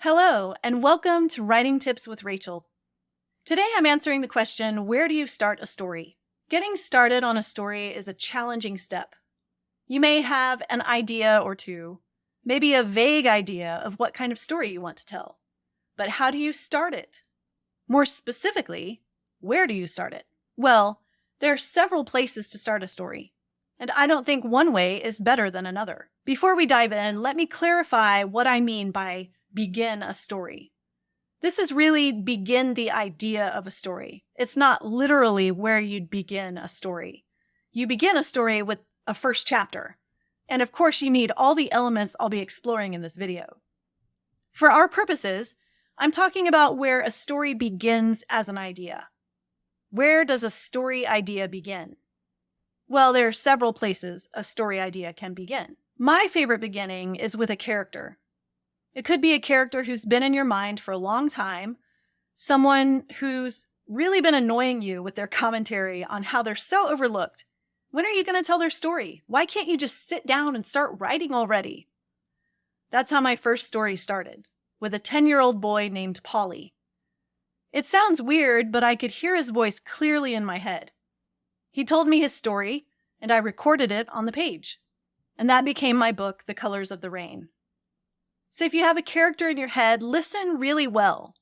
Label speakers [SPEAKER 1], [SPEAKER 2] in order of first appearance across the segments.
[SPEAKER 1] Hello, and welcome to Writing Tips with Rachel. Today I'm answering the question, where do you start a story? Getting started on a story is a challenging step. You may have an idea or two, maybe a vague idea of what kind of story you want to tell. But how do you start it? More specifically, where do you start it? Well, there are several places to start a story, and I don't think one way is better than another. Before we dive in, let me clarify what I mean by begin a story. This is really begin the idea of a story. It's not literally where you'd begin a story. You begin a story with a first chapter. And of course, you need all the elements I'll be exploring in this video. For our purposes, I'm talking about where a story begins as an idea. Where does a story idea begin? Well, there are several places a story idea can begin. My favorite beginning is with a character. It could be a character who's been in your mind for a long time, someone who's really been annoying you with their commentary on how they're so overlooked. When are you going to tell their story? Why can't you just sit down and start writing already? That's how my first story started, with a 10-year-old boy named Polly. It sounds weird, but I could hear his voice clearly in my head. He told me his story, and I recorded it on the page. And that became my book, The Colors of the Rain. So if you have a character in your head, listen really well.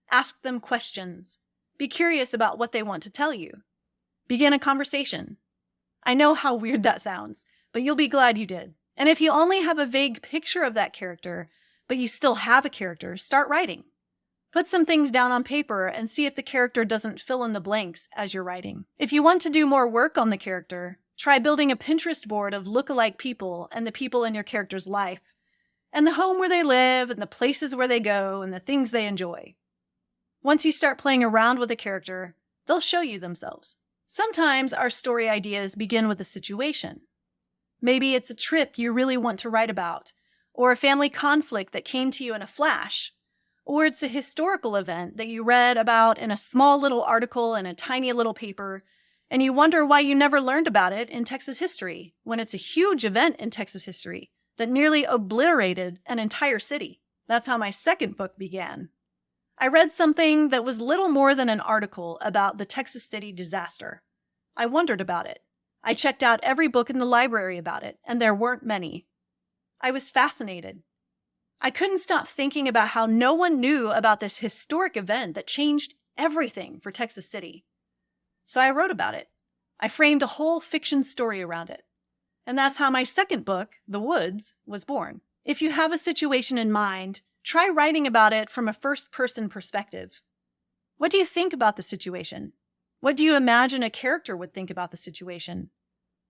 [SPEAKER 1] Ask them questions. Be curious about what they want to tell you. Begin a conversation. I know how weird that sounds, but you'll be glad you did. And if you only have a vague picture of that character, but you still have a character, start writing. Put some things down on paper and see if the character doesn't fill in the blanks as you're writing. If you want to do more work on the character, try building a Pinterest board of look-alike people and the people in your character's life, and the home where they live, and the places where they go, and the things they enjoy. Once you start playing around with a character, they'll show you themselves. Sometimes our story ideas begin with a situation. Maybe it's a trip you really want to write about, or a family conflict that came to you in a flash, or it's a historical event that you read about in a small little article in a tiny little paper, and you wonder why you never learned about it in Texas history, when it's a huge event in Texas history that nearly obliterated an entire city. That's how my second book began. I read something that was little more than an article about the Texas City disaster. I wondered about it. I checked out every book in the library about it, and there weren't many. I was fascinated. I couldn't stop thinking about how no one knew about this historic event that changed everything for Texas City. So I wrote about it. I framed a whole fiction story around it. And that's how my second book, The Woods, was born. If you have a situation in mind, try writing about it from a first-person perspective. What do you think about the situation? What do you imagine a character would think about the situation?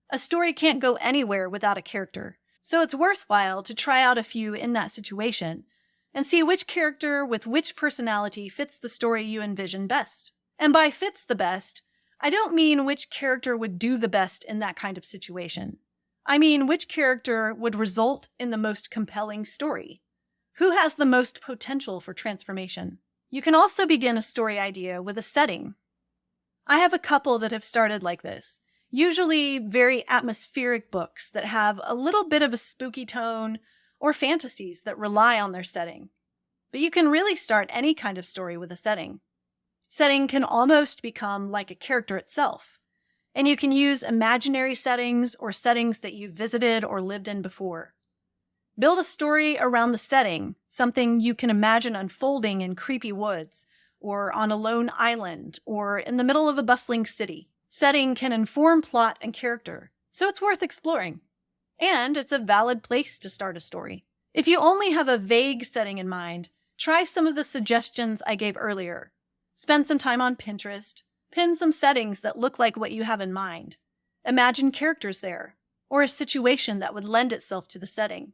[SPEAKER 1] A story can't go anywhere without a character, so it's worthwhile to try out a few in that situation and see which character with which personality fits the story you envision best. And by fits the best, I don't mean which character would do the best in that kind of situation. I mean, which character would result in the most compelling story? Who has the most potential for transformation? You can also begin a story idea with a setting. I have a couple that have started like this, usually very atmospheric books that have a little bit of a spooky tone or fantasies that rely on their setting. But you can really start any kind of story with a setting. Setting can almost become like a character itself. And you can use imaginary settings or settings that you've visited or lived in before. Build a story around the setting, something you can imagine unfolding in creepy woods, or on a lone island, or in the middle of a bustling city. Setting can inform plot and character, so it's worth exploring. And it's a valid place to start a story. If you only have a vague setting in mind, try some of the suggestions I gave earlier. Spend some time on Pinterest. Pin some settings that look like what you have in mind. Imagine characters there, or a situation that would lend itself to the setting.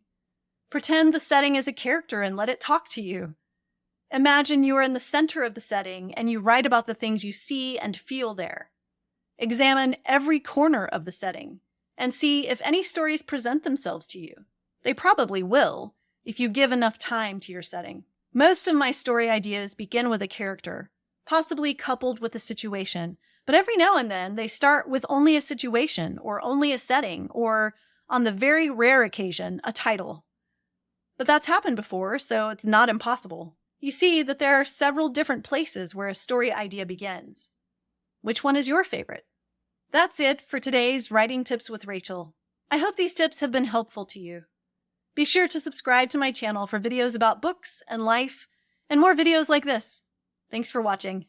[SPEAKER 1] Pretend the setting is a character and let it talk to you. Imagine you are in the center of the setting and you write about the things you see and feel there. Examine every corner of the setting and see if any stories present themselves to you. They probably will, if you give enough time to your setting. Most of my story ideas begin with a character, possibly coupled with a situation, but every now and then they start with only a situation or only a setting or, on the very rare occasion, a title. But that's happened before, so it's not impossible. You see that there are several different places where a story idea begins. Which one is your favorite? That's it for today's Writing Tips with Rachel. I hope these tips have been helpful to you. Be sure to subscribe to my channel for videos about books and life, and more videos like this. Thanks for watching.